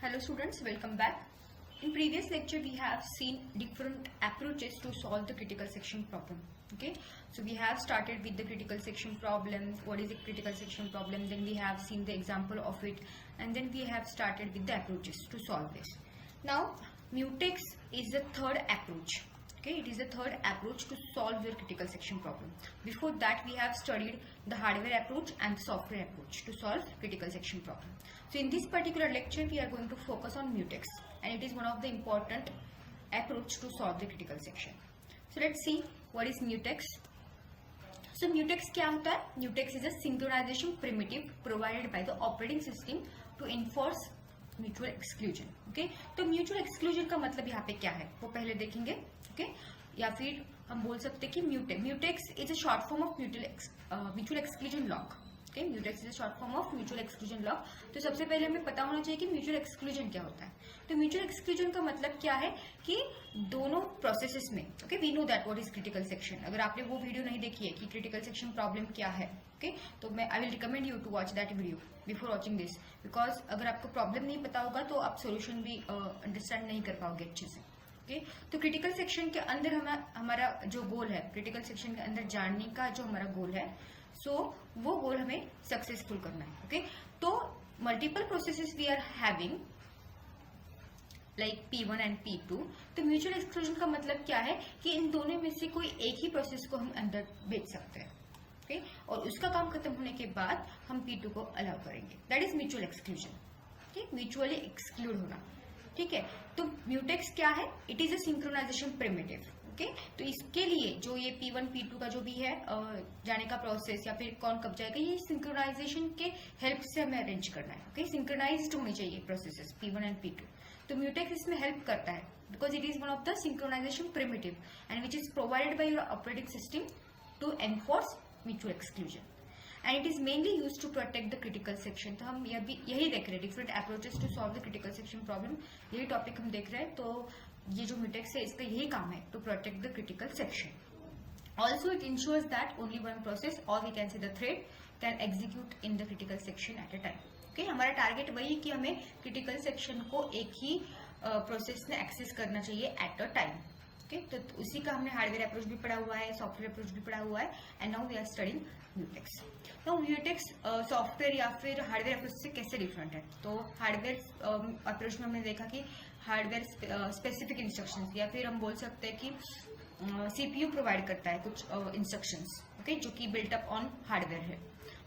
Hello students, welcome back. In previous lecture we have seen different approaches to solve the critical section problem. Okay, so we have started with the critical section problem. What is a critical section problem? Then we have seen the example of it, and then we have started with the approaches to solve this. Now mutex is the third approach. Okay, it is the third approach to solve your critical section problem. Before that we have studied the hardware approach and the software approach to solve critical section problem. So in this particular lecture we are going to focus on mutex, and it is one of the important approach to solve the critical section. So let's see what is mutex. So mutex क्या होता है? Mutex is a synchronization primitive provided by the operating system to enforce mutual exclusion. Okay, तो mutual exclusion का मतलब यहाँ पे क्या है वो पहले देखेंगे. ओके, या फिर हम बोल सकते हैं कि mutex is a short form of mutual exclusion lock. Okay, mutex is a short form of mutual exclusion lock. तो सबसे पहले हमें पता होना चाहिए कि म्यूचुअल एक्सक्लूजन क्या होता है. तो म्यूचुअल एक्सक्लूजन का मतलब क्या है कि दोनों प्रोसेसेस में, okay, we know that what is critical section. अगर आपने वो वीडियो नहीं देखी है कि क्रिटिकल सेक्शन प्रॉब्लम क्या है, ओके, तो मैं I will recommend you to watch that video before watching this, because अगर आपको प्रॉब्लम नहीं पता होगा तो आप सोल्यूशन भी अंडरस्टैंड नहीं कर पाओगे अच्छे से. ओके, तो क्रिटिकल सेक्शन के अंदर हमारा जो गोल है, क्रिटिकल सेक्शन के अंदर जानने का जो हमारा गोल है, सो वो गोल हमें सक्सेसफुल करना है. ओके, तो multiple processes we are having like P1 and P2. तो म्यूचुअल एक्सक्लूजन का मतलब क्या है कि इन दोनों में से कोई एक ही प्रोसेस को हम अंदर भेज सकते हैं. ओके, और उसका काम खत्म होने के बाद हम P2 को अलाउ करेंगे. That is mutual exclusion. ठीक, म्यूचुअली एक्सक्लूड होना. ठीक है, तो म्यूटेक्स क्या है? It is a synchronization primitive. Okay, तो इसके लिए जो ये P1 P2 का जो भी है जाने का प्रोसेस या फिर कौन कब जाएगा, ये सिंक्रोनाइजेशन के हेल्प से हमें अरेंज करना है. ओके, सिंक्रोनाइज्ड होनी चाहिए प्रोसेसेस P1 एंड P2. तो म्यूटेक्स इसमें हेल्प करता है because it is one of the synchronization primitive and which is provided by your operating system to enforce mutual exclusion, and it is mainly use to protect the critical section. तो हम यही देख रहे हैं, different approaches to solve the critical section problem. यही topic हम देख रहे हैं. तो ये जो म्यूटेक्स है इसका यही काम है, to protect the critical section. Also it ensures that only one process और we can see the thread can execute in the critical section at a time. Okay, हमारा टारगेट वही है कि हमें क्रिटिकल सेक्शन को एक ही प्रोसेस में एक्सेस करना चाहिए एट अ टाइम. ओके, तो उसी का हमने हार्डवेयर अप्रोच भी पढ़ा हुआ है, सॉफ्टवेयर अप्रोच भी पढ़ा हुआ है, and now we are studying mutex. Now mutex software या फिर हार्डवेयर अप्रोच से कैसे डिफरेंट है? तो हार्डवेयर अप्रोच में हमने देखा कि हार्डवेयर स्पेसिफिक इंस्ट्रक्शंस, या फिर हम बोल सकते हैं कि सीपीयू प्रोवाइड करता है कुछ इंस्ट्रक्शंस, ओके, जो कि बिल्ट अप ऑन हार्डवेयर है.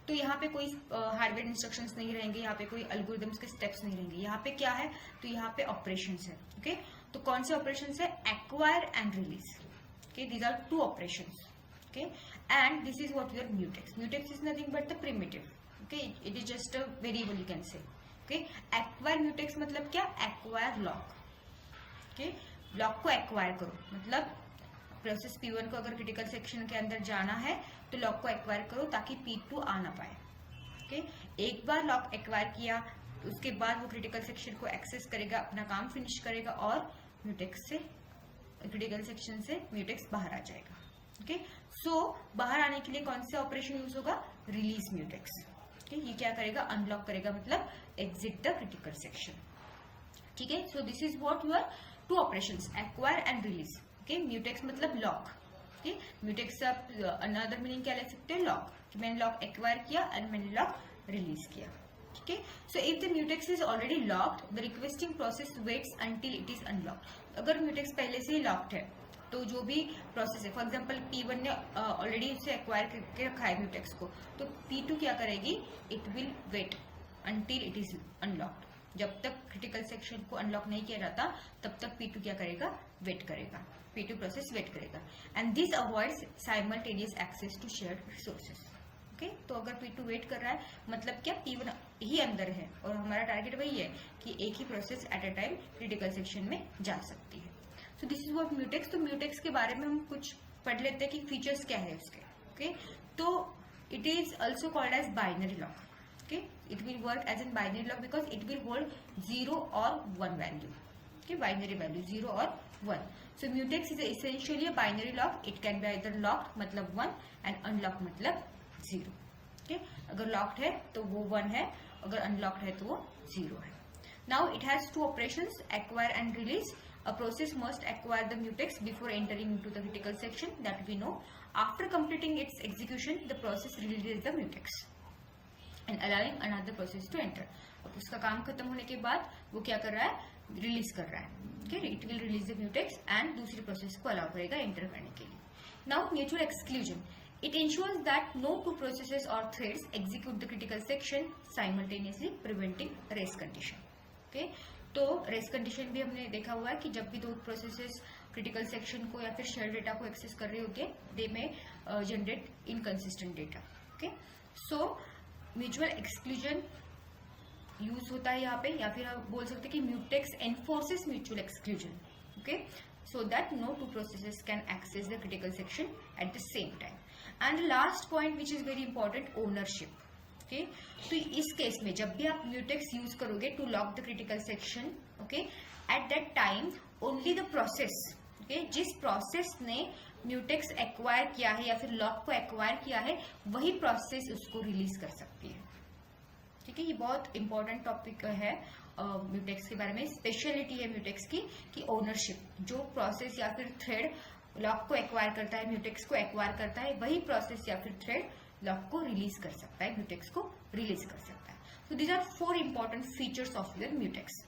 तो यहाँ पे कोई हार्डवेयर इंस्ट्रक्शंस नहीं रहेंगे, यहाँ पे कोई एल्गोरिथम्स के स्टेप्स नहीं रहेंगे. यहाँ पे क्या है? तो यहाँ पे ऑपरेशंस है. ओके, तो कौन से ऑपरेशंस है? Acquire and release. Okay, these are two operations. Okay, and this is what your mutex. Mutex is nothing but the primitive. Okay, it is just a variable you can say. Okay, acquire mutex मतलब क्या? Acquire lock. Okay, lock को acquire करो मतलब process P1 को अगर critical section के अंदर जाना है तो लॉक को एक्वायर करो ताकि P2 आ ना पाए. ओके, एक बार लॉक एक्वायर किया उसके बाद वो क्रिटिकल सेक्शन को एक्सेस करेगा, अपना काम फिनिश करेगा और म्यूटेक्स से, क्रिटिकल सेक्शन से म्यूटेक्स बाहर आ जाएगा. ओके, सो बाहर आने के लिए कौन सा ऑपरेशन यूज होगा? Release mutex. ओके, ये क्या करेगा? अनलॉक करेगा, मतलब एग्जिट द क्रिटिकल सेक्शन. ठीक है, so this is what your two operations, acquire and release. Okay, mutex मतलब लॉक. ओके, म्यूटेक्स आप अनदर मीनिंग क्या ले सकते हो? लॉक, कि मैंने लॉक एक्वायर किया एंड मैंने लॉक रिलीज किया. ठीक है, so if the mutex is already locked the requesting process waits until it is unlocked. अगर म्यूटेक्स पहले से ही लॉक्ड है तो जो भी प्रोसेस है, फॉर एग्जाम्पल P1 ने ऑलरेडी उसे एक्वायर करके रखा है म्यूटेक्स को, तो P2 क्या करेगी? It will wait until it is unlocked. जब तक क्रिटिकल सेक्शन को अनलॉक नहीं किया जाता तब तक P2 क्या करेगा? वेट करेगा. P2 प्रोसेस वेट करेगा, and this avoids simultaneous access to shared resources. Okay, तो अगर P2 वेट कर रहा है मतलब क्या? P1 ही अंदर है और हमारा टारगेट वही है कि एक ही process at a time critical section में जा सकती है. So this is what mutex. तो म्यूटेक्स के बारे में हम कुछ पढ़ लेते हैं कि फीचर्स क्या है उसके. ओके, तो it is also called as binary lock. Okay, it will work as in binary lock because it will hold 0 or 1 value. Okay, binary value 0 or 1. So mutex is essentially a binary lock. It can be either locked मतलब 1 and unlocked मतलब 0. Okay, अगर locked है तो वो 1 है, अगर unlocked है तो वो 0 है. Now it has two operations, acquire and release. A process must acquire the mutex before entering into the critical section, that we know. After completing its execution, the process releases the mutex and allowing another process to enter. अब उसका काम खत्म होने के बाद वो क्या कर रहा है, रिलीज कर रहा है. Okay, it will release the mutex and दूसरी प्रोसेस को अलाउ करेगा एंटर करने के लिए. Now mutual exclusion. It ensures that no two processes or threads execute the critical section simultaneously, preventing race condition. Okay, तो रेस कंडीशन भी हमने देखा हुआ है कि जब भी दो प्रोसेसेस क्रिटिकल सेक्शन को या फिर शेयर डेटा को एक्सेस कर रहे होते हैं, दे में generate inconsistent data. Okay, so mutual exclusion use होता है यहाँ पे, या फिर हम बोल सकते हैं कि mutex एनफोर्सेस mutual exclusion. Okay, so that no two processes can access the critical section at the same time. And the last point which is very important, ownership. Okay, तो इस केस में जब भी आप म्यूटेक्स यूज करोगे to lock the critical section, okay, at that time only the process, okay, जिस process ने mutex acquire किया है या फिर लॉक को एक्वायर किया है, वही प्रोसेस उसको रिलीज कर सकती है. ठीक है, ये बहुत इंपॉर्टेंट टॉपिक है म्यूटेक्स के बारे में. स्पेशलिटी है म्यूटेक्स की कि ओनरशिप, जो प्रोसेस या फिर थ्रेड लॉक को एक्वायर करता है, म्यूटेक्स को एक्वायर करता है, वही प्रोसेस या फिर थ्रेड लॉक को रिलीज कर सकता है, म्यूटेक्स को रिलीज कर सकता है. So these are 4 important features of your mutex.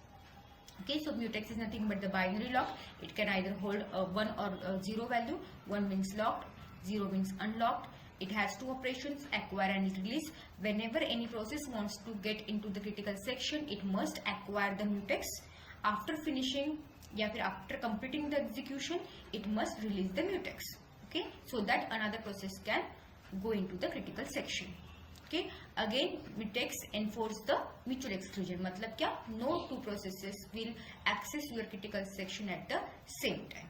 Okay, so mutex is nothing but the binary lock. It can either hold 1 or 0 value. 1 means locked, 0 means unlocked. It has two operations, acquire and release. Whenever any process wants to get into the critical section, it must acquire the mutex. After finishing, after completing the execution, it must release the mutex. Okay, so that another process can go into the critical section. Okay, again mutex enforce the mutual exclusion. मतलब क्या, no two processes will access your critical section at the same time.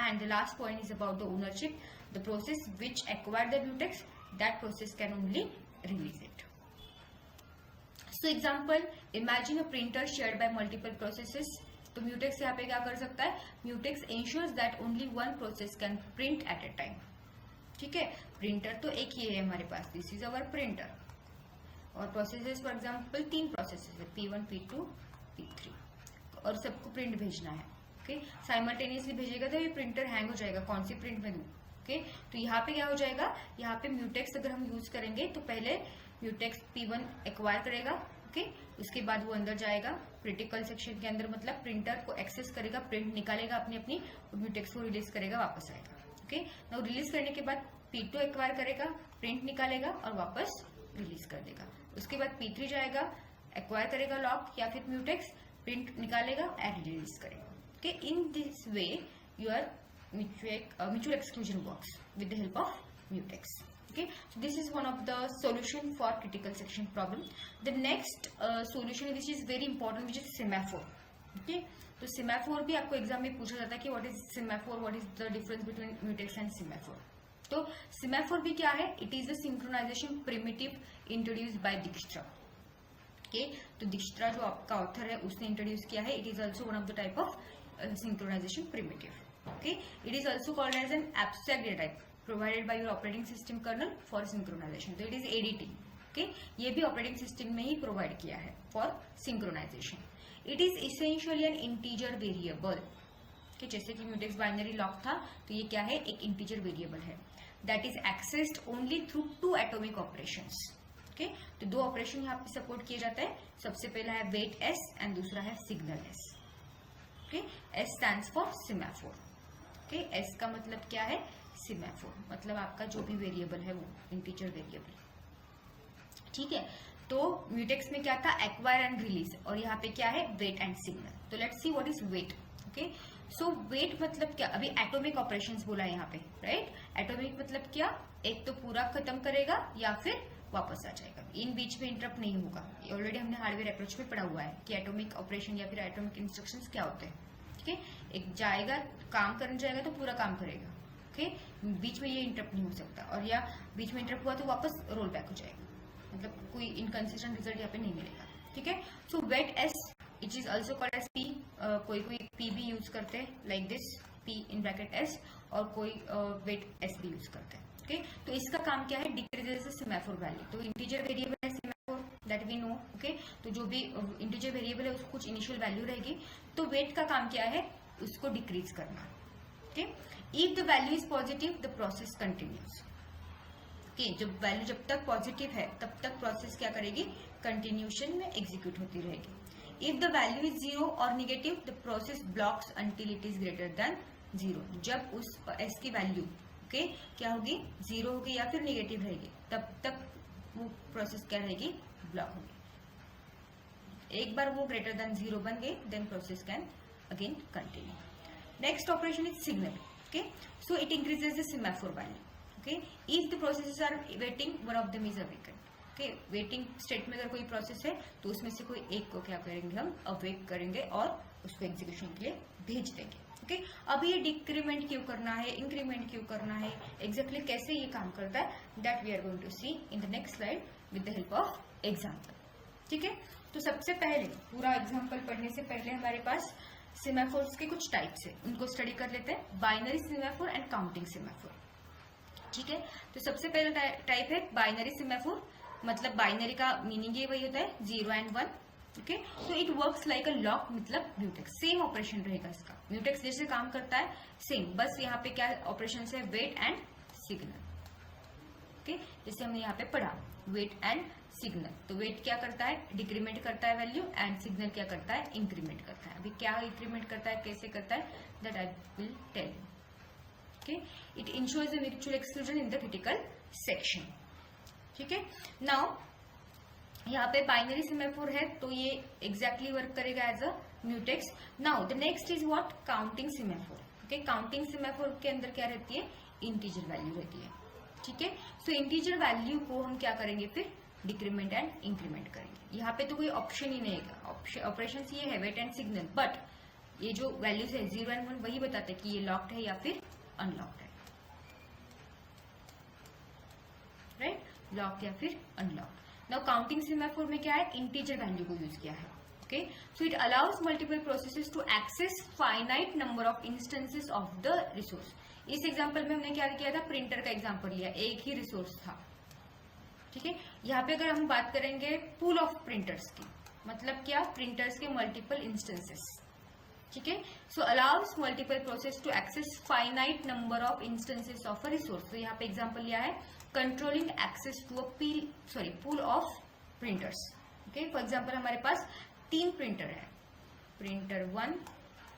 And the last point is about the ownership. The process which acquired the mutex, that process can only release it. So example, imagine a printer shared by multiple processes. तो mutex यहाँ पे क्या कर सकता है, mutex ensures that only one process can print at a time. ठीक है, printer तो एक ही है हमारे पास, दिस इज अवर प्रिंटर. और प्रोसेसेस फॉर एग्जांपल 3 प्रोसेसेस है, P1, P2, P3, और सबको प्रिंट भेजना है. ओके, साइमल्टेनियसली भेजेगा तो ये प्रिंटर हैंग हो जाएगा, कौन सी प्रिंट में दूं. ओके, तो यहाँ पे क्या हो जाएगा, यहाँ पे म्यूटेक्स अगर हम यूज करेंगे तो पहले म्यूटेक्स P1 एक्वायर करेगा. ओके, उसके बाद वो अंदर जाएगा क्रिटिकल सेक्शन के अंदर, मतलब प्रिंटर को एक्सेस करेगा, प्रिंट निकालेगा अपनी अपनी, म्यूटेक्स को रिलीज करेगा, वापस आएगा. ओके, नाउ रिलीज करने के बाद P2 एक्वायर करेगा, प्रिंट निकालेगा और वापस रिलीज कर देगा. उसके बाद P3 जाएगा, एक्वायर करेगा लॉक या फिर म्यूटेक्स, प्रिंट निकालेगा एंड रिलीज करेगा. Okay, in this way your mutual exclusion works with the help of mutex. Okay, so this is one of the solution for critical section problem. The next solution which is very important, which is semaphore. Okay, तो semaphore भी आपको exam में पूछा जाता है कि what is semaphore, what is the difference between mutex and semaphore. तो semaphore भी क्या है, it is a synchronization primitive introduced by Dijkstra. Okay, तो Dijkstra जो आपका ऑथर है उसने इंट्रोड्यूस किया है. It is also one of the type of synchronization primitive. Okay, it is also called as an abstract data type provided by your operating system kernel for synchronization. तो it is ADT. Okay, ये भी operating system में ही provide किया है for synchronization. It is essentially an integer variable. Okay, जैसे कि mutex binary lock था, तो ये क्या है, एक integer variable है that is accessed only through 2 atomic operations. Okay, तो 2 ऑपरेशन यहाँ पे सपोर्ट किए जाते हैं. सबसे पहला है wait s and दूसरा है signal s. Okay, s stands for semaphore. Okay, s का मतलब क्या है, semaphore, मतलब आपका जो भी वेरिएबल है वो इंटीजर वेरिएबल. ठीक है, तो म्यूटेक्स में क्या था, एक्वायर एंड रिलीज, और यहाँ पे क्या है, वेट एंड सिग्नल. तो let's see what is wait. Okay, so wait मतलब क्या, अभी एटॉमिक ऑपरेशंस बोला है यहाँ पे, राइट. एटॉमिक मतलब क्या, एक तो पूरा खत्म करेगा या फिर वापस आ जाएगा, इन बीच में इंटरप्ट नहीं होगा. ऑलरेडी हमने हार्डवेयर अप्रोच में पढ़ा हुआ है कि एटॉमिक ऑपरेशन या फिर एटॉमिक इंस्ट्रक्शंस क्या होते हैं. ठीक है, एक जाएगा, काम करने जाएगा तो पूरा काम करेगा. ओके, बीच में ये इंटरप्ट नहीं हो सकता, और या बीच में इंटरप्ट हुआ तो वापस रोल बैक हो जाएगा, मतलब कोई इनकंसिस्टेंट रिजल्ट यहाँ पे नहीं मिलेगा. ठीक है, so wait S it is also called as P. कोई कोई पी भी यूज करते हैं like this, P in bracket S, और कोई वेट एस भी यूज करते हैं. ओके, तो इसका काम क्या है, डिक्रीजेस द सेमाफोर वैल्यू. तो इंटीजर वेरिएबल है semaphore, that we know, okay. तो जो भी इंटीजर वेरिएबल है उसको कुछ इनिशियल वैल्यू रहेगी, तो वेट का काम क्या है, उसको डिक्रीज करना, okay. If the value is positive the process continues, okay. जब वैल्यू जब तक पॉजिटिव है तब तक प्रोसेस क्या करेगी, कंटिन्यूशन में एग्जीक्यूट होती रहेगी। If the value is zero और negative the process blocks until it is greater than zero. जब उस एस की वैल्यू, ओके, क्या होगी, जीरो होगी या फिर निगेटिव रहेगी, तब तक वो प्रोसेस क्या रहेगी, ब्लॉक होगी। एक बार वो ग्रेटर देन जीरो बन गई then process can again continue. Next operation is signal, okay. So it increases the semaphore value, okay. If the processes are waiting one of them is awaken, okay. Waiting state में अगर कोई process है तो उसमें से कोई एक को क्या करेंगे, हम अवेक करेंगे और उसको एग्जीक्यूशन के लिए भेज देंगे, ओके। अब ये डिक्रीमेंट क्यों करना है, इंक्रीमेंट क्यों करना है, एग्जैक्टली कैसे ये काम करता है, that we are going to see in the next slide with the help of example, ठीक है। तो सबसे पहले पूरा एग्जाम्पल पढ़ने से पहले हमारे पास सेमाफोर्स के कुछ टाइप्स है, उनको स्टडी कर लेते हैं। Binary semaphore and counting semaphore, ठीक है। तो सबसे पहला टाइप है बाइनरी सेमाफोर, मतलब बाइनरी का मीनिंग ये वही होता है 0 and 1, okay. So it works like a lock, मतलब म्यूटेक्स, सेम ऑपरेशन रहेगा इसका, म्यूटेक्स जैसे काम करता है सेम, बस यहाँ पे क्या ऑपरेशन है, वेट एंड सिग्नल, ओके। जैसे हमने यहाँ पे पढ़ा वेट एंड सिग्नल, तो वेट क्या करता है, डिक्रीमेंट करता है वैल्यू, एंड सिग्नल क्या करता है, इंक्रीमेंट करता है। अभी क्या इंक्रीमेंट करता है, कैसे करता है, that I will tell you, okay. It ensures the mutual exclusion in the critical section, ठीक है। नाउ यहाँ पे बाइनरी सेमाफोर है तो ये एग्जैक्टली वर्क करेगा as a mutex. Now the next is what, counting semaphore, okay. Counting semaphore के अंदर क्या रहती है, इंटीजर वैल्यू रहती है, ठीक है। सो इंटीजर वैल्यू को हम क्या करेंगे, फिर डिक्रीमेंट एंड इंक्रीमेंट करेंगे। यहाँ पे तो कोई ऑप्शन ही नहीं है, ऑपरेशन ये है वेट एंड सिग्नल, बट ये जो वैल्यूज है 0 and 1 वही बताते हैं कि ये लॉक्ड है या फिर अनलॉक्ड है, राइट, लॉक या फिर अनलॉक। नाउ काउंटिंग सेमाफोर में क्या है, इंटीजर वैल्यू को यूज किया है, okay. So it allows multiple processes to access finite number of instances of the resource. इस एग्जांपल में हमने क्या किया था, प्रिंटर का एग्जांपल लिया, एक ही रिसोर्स था, ठीक है। यहाँ पे अगर हम बात करेंगे पूल ऑफ प्रिंटर्स की, मतलब क्या, प्रिंटर्स के मल्टीपल इंस्टेंसेस, ठीक है। So allows multiple process to access finite number of instances of a resource. तो यहाँ पे एग्जांपल लिया है controlling access to a pool of printers, okay. For example हमारे पास 3 प्रिंटर है, प्रिंटर 1,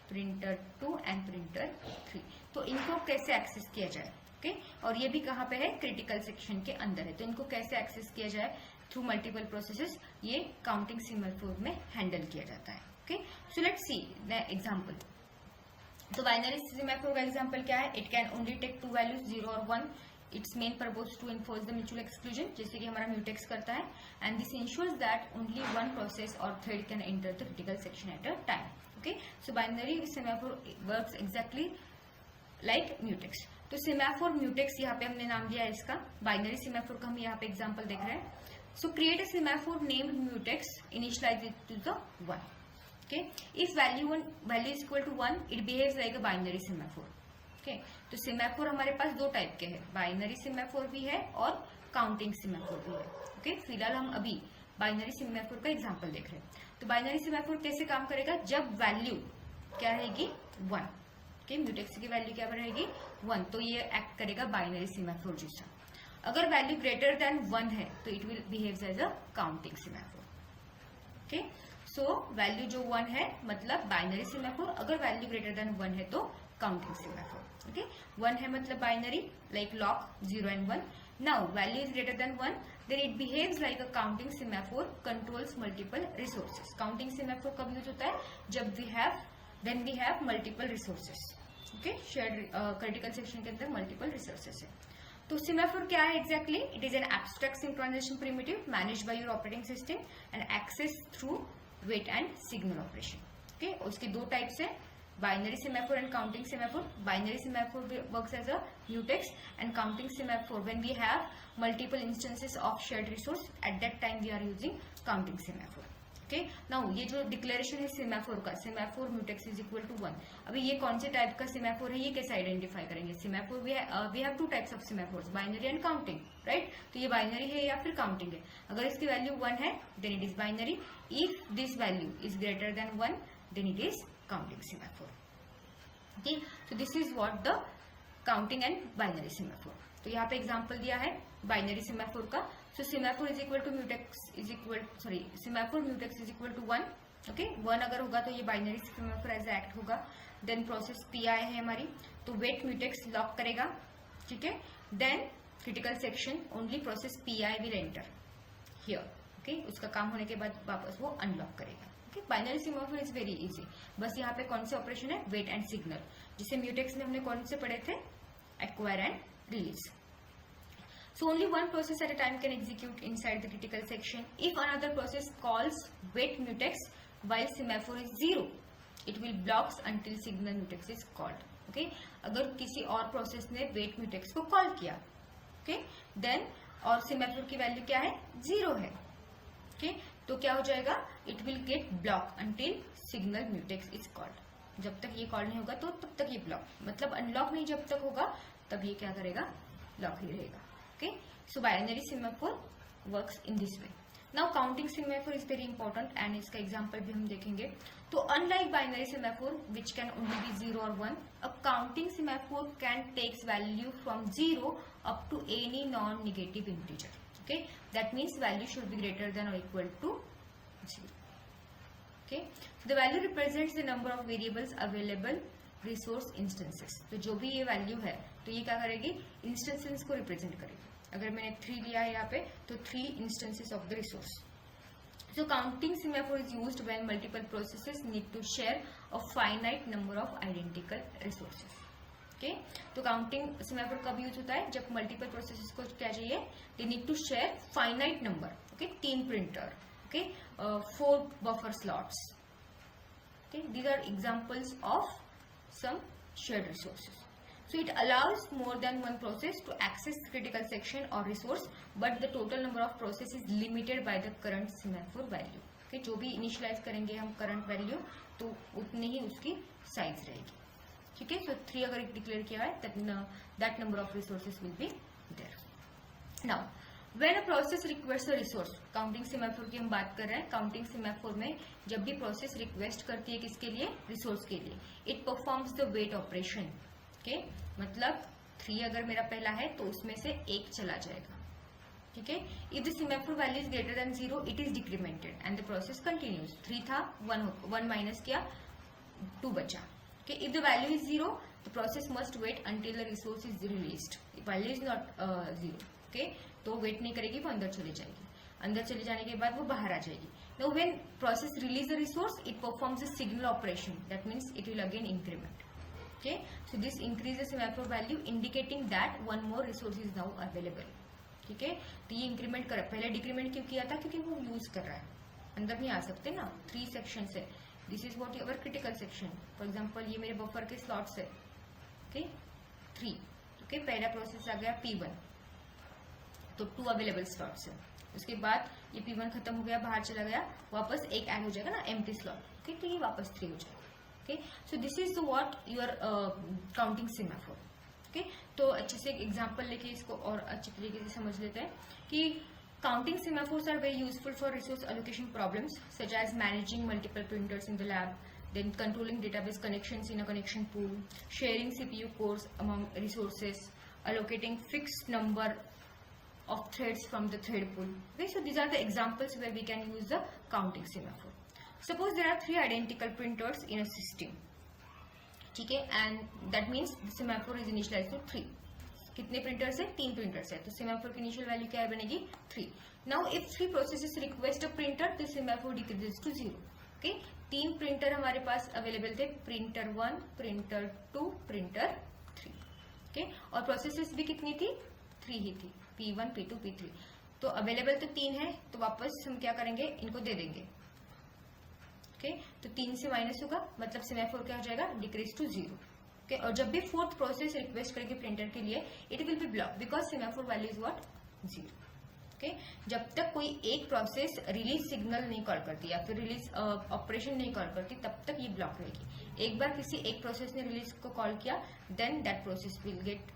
प्रिंटर 2 एंड प्रिंटर 3। तो इनको कैसे एक्सेस किया जाए, ओके। और ये भी कहाँ पे है, क्रिटिकल सेक्शन के अंदर है, तो इनको कैसे एक्सेस किया जाए, थ्रू मल्टीपल प्रोसेसेस, ये काउंटिंग सेमाफोर में हैंडल किया जाता है, okay. So let's see the example. तो बाइनरी सेमाफोर का एग्जांपल क्या है, it can only take 2 values 0 और 1। It's main purpose to enforce the mutual exclusion, जैसे कि हमारा म्यूटेक्स करता है, and this ensures that only one process और thread can enter the critical section at a time, okay. So binary semaphore works exactly like mutex. तो semaphore mutex यहाँ पे हमने नाम दिया है इसका, बाइनरी सेमाफोर का हम यहाँ पे एग्जांपल देख रहे हैं। So create a semaphore named mutex, initialize it to the 1, okay. If value is equal to 1 it behaves like a binary semaphore, okay. तो सेमाफोर हमारे पास 2 टाइप के हैं, बाइनरी सेमाफोर भी है और काउंटिंग सेमाफोर भी है, ओके। फिलहाल हम अभी बाइनरी सेमाफोर का एग्जांपल देख रहे हैं। तो बाइनरी सेमाफोर कैसे काम करेगा, जब वैल्यू क्या रहेगी 1, ओके, म्यूटेक्स की वैल्यू क्या रहेगी 1, तो ये एक्ट करेगा बाइनरी सेमाफोर जैसा। अगर वैल्यू ग्रेटर देन 1 है तो it will behaves as a counting semaphore, okay. So value जो 1 है मतलब बाइनरी सेमाफोर, अगर वैल्यू ग्रेटर देन 1 है तो काउंटिंग सेमाफोर, ओके। 1 है मतलब binary like lock 0 and 1। Now value is greater than 1 then it behaves like a counting semaphore, controls multiple resources. Counting semaphore कब use होता है, जब when we have multiple resources, okay, shared critical section के अंदर multiple resources है। तो semaphore क्या है exactly, it is an abstract synchronization primitive managed by your operating system and access through wait and signal operation, okay. उसके 2 types है, binary semaphore and counting semaphore. Binary semaphore works as a mutex and counting semaphore when we have multiple instances of shared resource, at that time we are using counting semaphore. Okay now ये जो declaration है semaphore का, semaphore mutex is equal to 1, अभी ये कौन से type का semaphore है, ये कैसे आइडेंटिफाई करेंगे? Semaphore we have two types of semaphores, binary and counting, right? तो ये बाइनरी है या फिर काउंटिंग है? अगर इसकी वैल्यू 1 है then it is binary, if this value is greater than 1 then it is counting semaphore. Okay, so this is what the counting and binary semaphore. तो यहाँ पे एग्जांपल दिया है बाइनरी सेमाफोर का। So semaphore is equal to mutex is equal, sorry, semaphore mutex is equal to 1। Okay, 1 अगर होगा तो ये बाइनरी सेमाफोर एज एक्ट होगा। देन प्रोसेस पीआई है हमारी, तो वेट म्यूटेक्स लॉक करेगा, ठीक है। Then critical section only process PI will enter here, okay, उसका काम होने के बाद वापस वो अनलॉक करेगा। Okay, binary semaphore is very easy, बस यहाँ पे कौन से ऑपरेशन है, वेट एंड सिग्नल, जिसे म्यूटेक्स में हमने कौन से पढ़े थे, acquire and release. So only one process at a time can execute inside the critical section. If another process calls wait mutex while semaphore is 0, it will blocks until signal mutex is called. Okay? अगर किसी और process ने wait mutex को call किया, okay? Then और semaphore की value क्या है, 0 है, okay? तो क्या हो जाएगा, it will get block until signal mutex is called. जब तक ये कॉल नहीं होगा तो तब तक ये ब्लॉक, मतलब अनलॉक नहीं जब तक होगा तब ये क्या करेगा, लॉक ही रहेगा। Okay, so binary semaphore works in this way. Now counting semaphore is very important and इसका example भी हम देखेंगे। तो unlike binary semaphore which can only be 0 or 1, a counting semaphore can takes value from 0 up to any non-negative integer. Okay, that means value should be greater than or equal to 0. Okay, the value represents the number of variables available resource instances. तो जो भी ये value है तो ये क्या करेगी, instances को रिप्रेजेंट करेगी। अगर मैंने 3 लिया है यहाँ पे तो 3 instances of the resource. So counting semaphore is used when multiple processes need to share a finite number of identical resources. Okay, तो काउंटिंग सेमाफोर कब यूज होता है, जब मल्टीपल प्रोसेसेस को क्या चाहिए, they need to share finite number, okay, 3 printer, okay, 4 buffer slots. Okay, these are examples of some shared resources. So it allows more than one process to access critical section or resource, but the total number of process is limited by the current semaphore value. Okay, जो भी initialise करेंगे हम current value तो उतनी ही उसकी size रहेगी, ठीक है। So 3 अगर डिक्लेयर किया है that number of resources will be there. Now when a process requests a resource, counting semaphore की हम बात कर रहे हैं। काउंटिंग सेमाफोर में जब भी प्रोसेस रिक्वेस्ट करती है किसके लिए, रिसोर्स के लिए, it performs the wait operation. Okay, मतलब 3 अगर मेरा पहला है तो उसमें से 1 चला जाएगा, ठीक है। If the semaphore value is greater than 0 it is decremented and the process continues. 3 था, 1 माइनस किया, 2 बचा। Okay, if the value is 0 the process must wait until the resource is released. Value is not 0, okay, तो wait नहीं करेगी, वो अंदर चली जाएगी। अंदर चले जाने के बाद वो बाहर आ जाएगी। Now when process release the resource it performs a signal operation, that means it will again increment. Okay, so this increases semaphore value indicating that one more resource is now available, ठीक है। तो ये increment कर, पहले decrement क्यों किया था, क्योंकि वो यूज कर रहा है, अंदर नहीं आ सकते ना, 3 सेक्शन है। This is what your critical section. For example ये मेरे बफर के स्लॉट्स है, ओके, 3, ओके, पहला प्रोसेस आ गया P1 तो 2 अवेलेबल स्लॉट्स है। उसके बाद ये P1 खत्म हो गया, बाहर चला गया, वापस 1 ऐड हो जाएगा ना, एम्प्टी स्लॉट, ओके, तो ये वापस 3 हो जाएगा। Okay, so this is what your counting semaphore. Okay, तो अच्छे से एग्जांपल लेके इसको और अच्छे तरीके से समझ लेते हैं कि counting semaphores are very useful for resource allocation problems such as managing multiple printers in the lab, then controlling database connections in a connection pool, sharing CPU cores among resources, allocating fixed number of threads from the thread pool. Okay, so these are the examples where we can use the counting semaphore. Suppose there are 3 identical printers in a system, ठीक है, and that means the semaphore is initialized to 3. कितने printers है, 3 printers है, तो semaphore की initial value क्या बनेगी, 3. Now if 3 processes request a printer, the semaphore decreases to 0. Okay, 3 printer हमारे पास अवेलेबल थे, प्रिंटर 1, प्रिंटर 2, प्रिंटर 3, ओके, और प्रोसेसेस भी कितनी थी, 3 ही थी, P1, P2, P3। तो अवेलेबल तो 3 है, तो वापस हम क्या करेंगे, इनको दे देंगे, ओके, तो 3 से माइनस होगा, मतलब सेमाफोर क्या हो जाएगा, डिक्रीज टू 0, ओके। और जब भी 4th प्रोसेस रिक्वेस्ट करेगी प्रिंटर के लिए, it will be block because semaphore value is what, 0, okay जब तक कोई एक प्रोसेस रिलीज सिग्नल नहीं कॉल करती या फिर रिलीज ऑपरेशन नहीं कॉल करती तब तक ये ब्लॉक रहेगी। एक बार किसी एक प्रोसेस ने रिलीज को कॉल किया then that process will get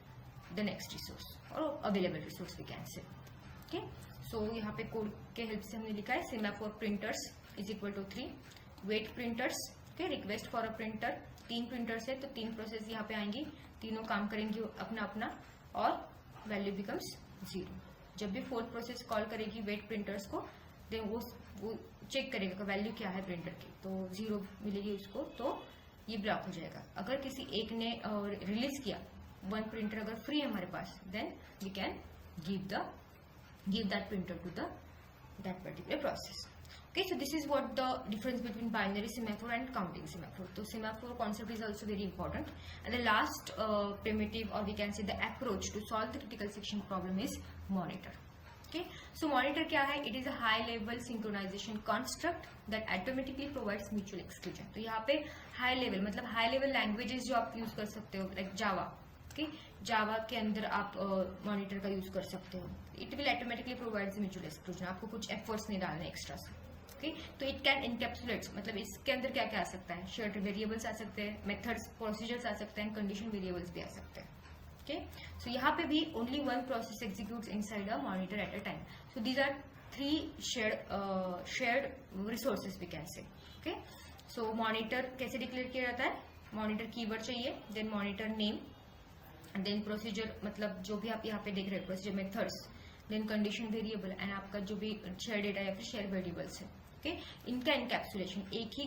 the next resource और available resource we can say. Okay so यहाँ पे कोड के हेल्प से हमने लिखा है semaphore printers is equal to 3, wait printers okay request for a printer, 3 printers है तो 3 प्रोसेस यहाँ पे आएंगी, तीनों काम करेंगी अपना अपना और वैल्यू बिकम्स 0। जब भी 4th प्रोसेस कॉल करेगी वेट प्रिंटर्स को देन वो चेक करेगा वैल्यू क्या है प्रिंटर की, तो 0 मिलेगी उसको, तो ये ब्लॉक हो जाएगा। अगर किसी एक ने रिलीज किया 1 प्रिंटर अगर फ्री है हमारे पास then we can give that printer to that particular process. Okay, so this is what the difference between binary semaphore and counting semaphore. So semaphore concept is also very important. And the last primitive, or we can say the approach to solve the critical section problem is monitor. Okay, so monitor क्या है? It is a high level synchronization construct that automatically provides mutual exclusion. तो यहाँ पे high level मतलब high level languages जो आप use कर सकते हो like Java. Okay, Java के अंदर आप monitor का use कर सकते हो. It will automatically provide mutual exclusion. आपको कुछ efforts नहीं डालने एक्स्ट्रा से. Okay, तो इट कैन इनकैप्सुलेट मतलब इसके अंदर क्या क्या आ सकता है, शेयर्ड वेरिएबल्स आ सकते हैं, मेथड्स प्रोसीजर्स आ सकते हैं, कंडीशन वेरिएबल्स भी आ सकते हैं। ओके सो यहाँ पे भी only 1 process executes inside a monitor at a time. So these are 3 shared resources we can say. Okay so monitor कैसे डिक्लेयर किया जाता है, मॉनिटर कीवर्ड चाहिए, then monitor name, then procedure मतलब जो भी आप यहाँ पे देख रहे हैं procedure methods, then condition variable and आपका जो भी शेयर डेटा या फिर शेयर वेरिएबल्स है। ओके इनका इनकैप्सुलेशन एक ही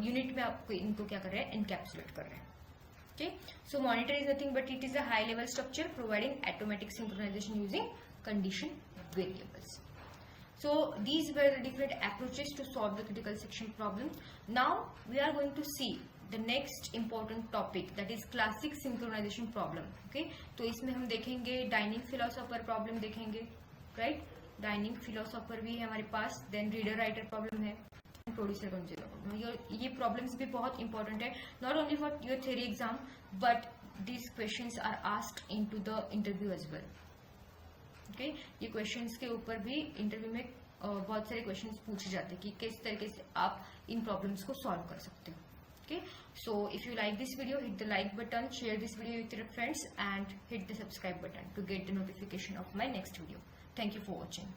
यूनिट में आपको इनको क्या कर रहे हैं, इनकैप्सुलेट कर रहे हैं। Okay so monitor is nothing but it is a high level structure providing automatic synchronization using condition variables. So these were the different approaches to solve the critical section problem. Now we are going to see the next important topic that is classic synchronization problem. Okay तो इसमें हम देखेंगे dining philosopher problem देखेंगे, right dining philosopher भी है हमारे पास, then reader writer problem है, प्रोड्यूसर कंज्यूमर प्रॉब्लम। ये प्रॉब्लम्स भी बहुत इंपॉर्टेंट है not only for your theory exam but these questions are asked into the interview as well. Okay ये क्वेश्चंस के ऊपर भी इंटरव्यू में बहुत सारे क्वेश्चंस पूछे जाते हैं कि किस तरीके से आप इन प्रॉब्लम्स को सॉल्व कर सकते हो। Okay so if you like this video, hit the like button, share this video with your friends and hit the subscribe button to get the notification of my next video. Thank you for watching.